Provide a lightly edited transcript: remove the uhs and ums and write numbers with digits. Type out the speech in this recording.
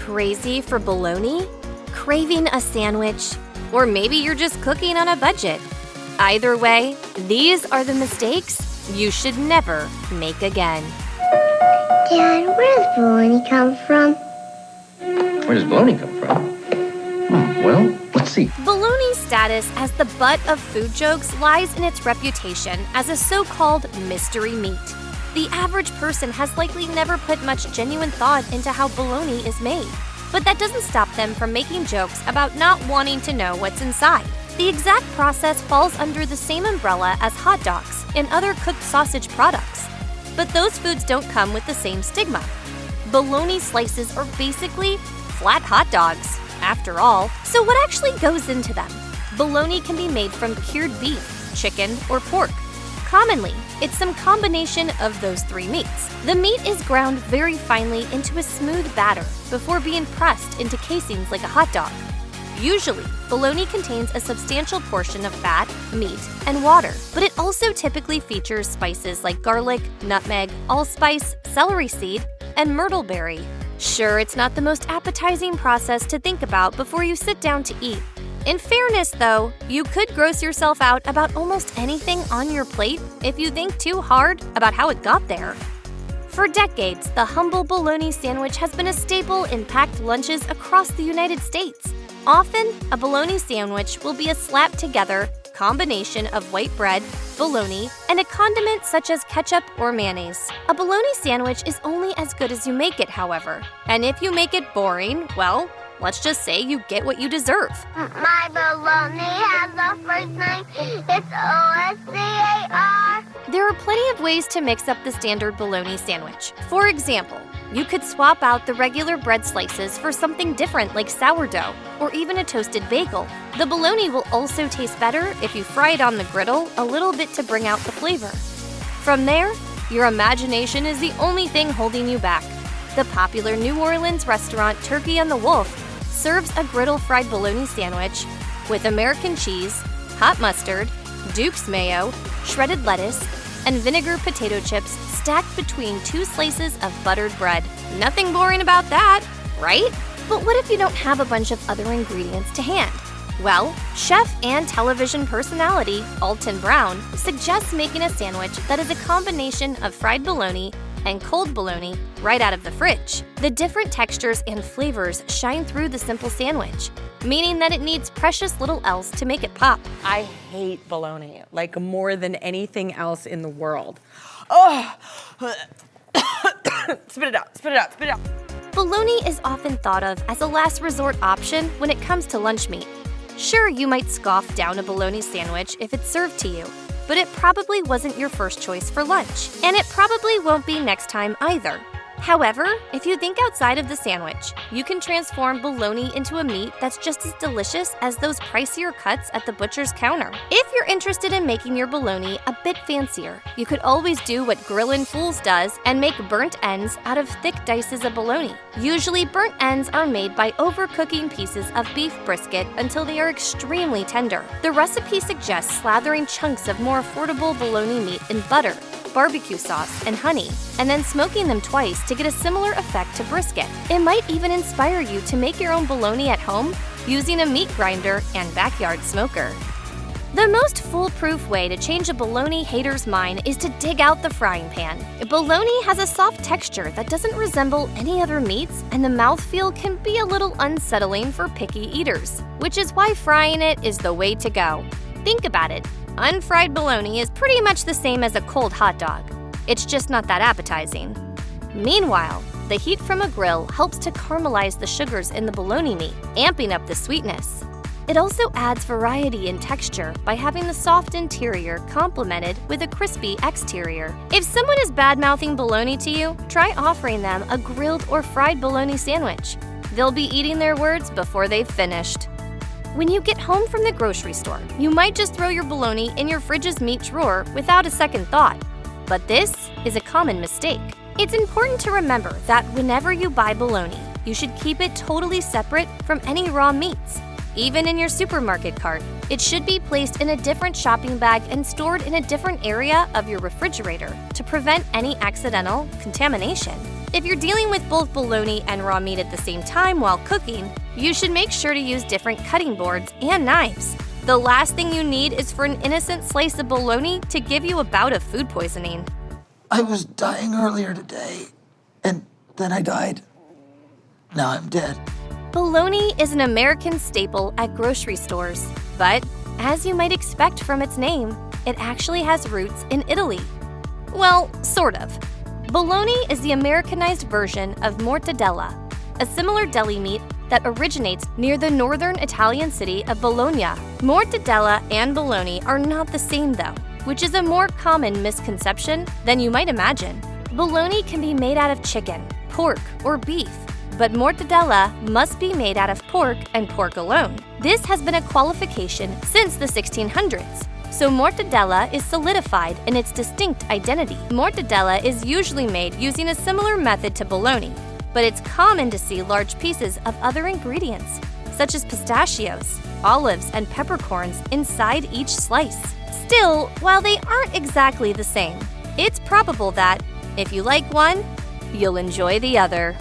crazy for bologna? Craving a sandwich? Or maybe you're just cooking on a budget? Either way, these are the mistakes you should never make again. Dad, where does bologna come from? Where does bologna come from? Well, let's see. Bologna's status as the butt of food jokes lies in its reputation as a so-called mystery meat. The average person has likely never put much genuine thought into how bologna is made. But that doesn't stop them from making jokes about not wanting to know what's inside. The exact process falls under the same umbrella as hot dogs and other cooked sausage products. But those foods don't come with the same stigma. Bologna slices are basically flat hot dogs, after all. So what actually goes into them? Bologna can be made from cured beef, chicken, or pork. Commonly, it's some combination of those three meats. The meat is ground very finely into a smooth batter before being pressed into casings like a hot dog. Usually, bologna contains a substantial portion of fat, meat, and water, but it also typically features spices like garlic, nutmeg, allspice, celery seed, and myrtle berry. Sure, it's not the most appetizing process to think about before you sit down to eat. In fairness, though, you could gross yourself out about almost anything on your plate if you think too hard about how it got there. For decades, the humble bologna sandwich has been a staple in packed lunches across the United States. Often, a bologna sandwich will be a slapped-together combination of white bread, bologna, and a condiment such as ketchup or mayonnaise. A bologna sandwich is only as good as you make it, however. And if you make it boring, well, let's just say you get what you deserve. My bologna has a first name. It's O-S-C-A-R. There are plenty of ways to mix up the standard bologna sandwich. For example, you could swap out the regular bread slices for something different like sourdough or even a toasted bagel. The bologna will also taste better if you fry it on the griddle a little bit to bring out the flavor. From there, your imagination is the only thing holding you back. The popular New Orleans restaurant Turkey on the Wolf serves a griddle-fried bologna sandwich with American cheese, hot mustard, Duke's mayo, shredded lettuce, and vinegar potato chips stacked between two slices of buttered bread. Nothing boring about that, right? But what if you don't have a bunch of other ingredients to hand? Well, chef and television personality Alton Brown suggests making a sandwich that is a combination of fried bologna and cold bologna right out of the fridge. The different textures and flavors shine through the simple sandwich, meaning that it needs precious little else to make it pop. I hate bologna, like more than anything else in the world. Oh! Spit it out, spit it out, spit it out. Bologna is often thought of as a last resort option when it comes to lunch meat. Sure, you might scoff down a bologna sandwich if it's served to you, but it probably wasn't your first choice for lunch, and it probably won't be next time either. However, if you think outside of the sandwich, you can transform bologna into a meat that's just as delicious as those pricier cuts at the butcher's counter. If you're interested in making your bologna a bit fancier, you could always do what Grillin' Fools does and make burnt ends out of thick dices of bologna. Usually, burnt ends are made by overcooking pieces of beef brisket until they are extremely tender. The recipe suggests slathering chunks of more affordable bologna meat in butter, barbecue sauce, and honey, and then smoking them twice to get a similar effect to brisket. It might even inspire you to make your own bologna at home using a meat grinder and backyard smoker. The most foolproof way to change a bologna hater's mind is to dig out the frying pan. Bologna has a soft texture that doesn't resemble any other meats, and the mouthfeel can be a little unsettling for picky eaters, which is why frying it is the way to go. Think about it. Unfried bologna is pretty much the same as a cold hot dog. It's just not that appetizing. Meanwhile, the heat from a grill helps to caramelize the sugars in the bologna meat, amping up the sweetness. It also adds variety in texture by having the soft interior complemented with a crispy exterior. If someone is bad-mouthing bologna to you, try offering them a grilled or fried bologna sandwich. They'll be eating their words before they've finished. When you get home from the grocery store, you might just throw your bologna in your fridge's meat drawer without a second thought. But this is a common mistake. It's important to remember that whenever you buy bologna, you should keep it totally separate from any raw meats. Even in your supermarket cart, it should be placed in a different shopping bag and stored in a different area of your refrigerator to prevent any accidental contamination. If you're dealing with both bologna and raw meat at the same time while cooking, you should make sure to use different cutting boards and knives. The last thing you need is for an innocent slice of bologna to give you a bout of food poisoning. I was dying earlier today, and then I died. Now I'm dead. Bologna is an American staple at grocery stores, but as you might expect from its name, it actually has roots in Italy. Well, sort of. Bologna is the Americanized version of mortadella, a similar deli meat that originates near the northern Italian city of Bologna. Mortadella and bologna are not the same though, which is a more common misconception than you might imagine. Bologna can be made out of chicken, pork, or beef, but mortadella must be made out of pork and pork alone. This has been a qualification since the 1600s. So mortadella is solidified in its distinct identity. Mortadella is usually made using a similar method to bologna, but it's common to see large pieces of other ingredients, such as pistachios, olives, and peppercorns inside each slice. Still, while they aren't exactly the same, it's probable that, if you like one, you'll enjoy the other.